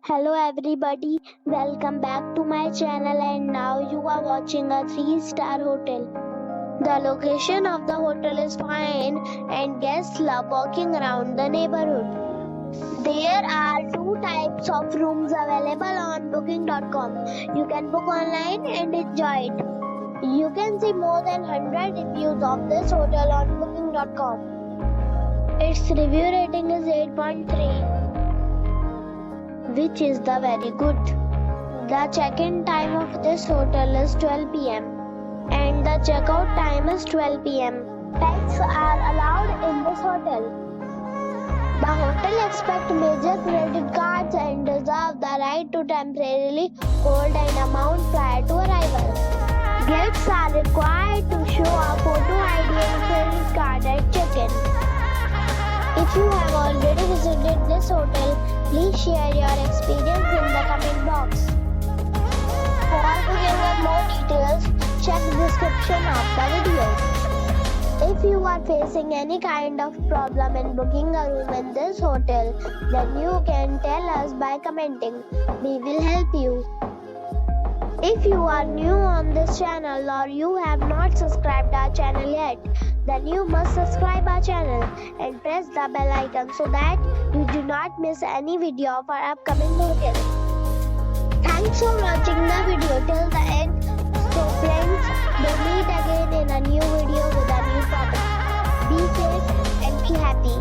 Hello everybody, welcome back to my channel and now you are watching a 3-star hotel. The location of the hotel is fine and guests love walking around the neighborhood. There are two types of rooms available on booking.com. You can book online and enjoy it. You can see more than 100 reviews of this hotel on booking.com. Its review rating is 8.3. which is the very good. The check-in time of this hotel is 12 p.m. and the check-out time is 12 p.m. Pets are allowed in this hotel. The hotel accepts major credit cards and reserves the right to temporarily hold an amount prior to arrival. Guests are required to show a photo ID and credit card at check-in. If you have already visited this hotel, please share your experience in the comment box. For booking or more details, check the description of the video. If you are facing any kind of problem in booking a room in this hotel, then you can tell us by commenting. We will help you. If you are new on this channel or you have not subscribed our channel yet, then you must subscribe our channel and press the bell icon so that you do not miss any video of our upcoming hotel. Thanks for watching the video till the end. So friends, we'll meet again in a new video with a new topic. Be safe and be happy.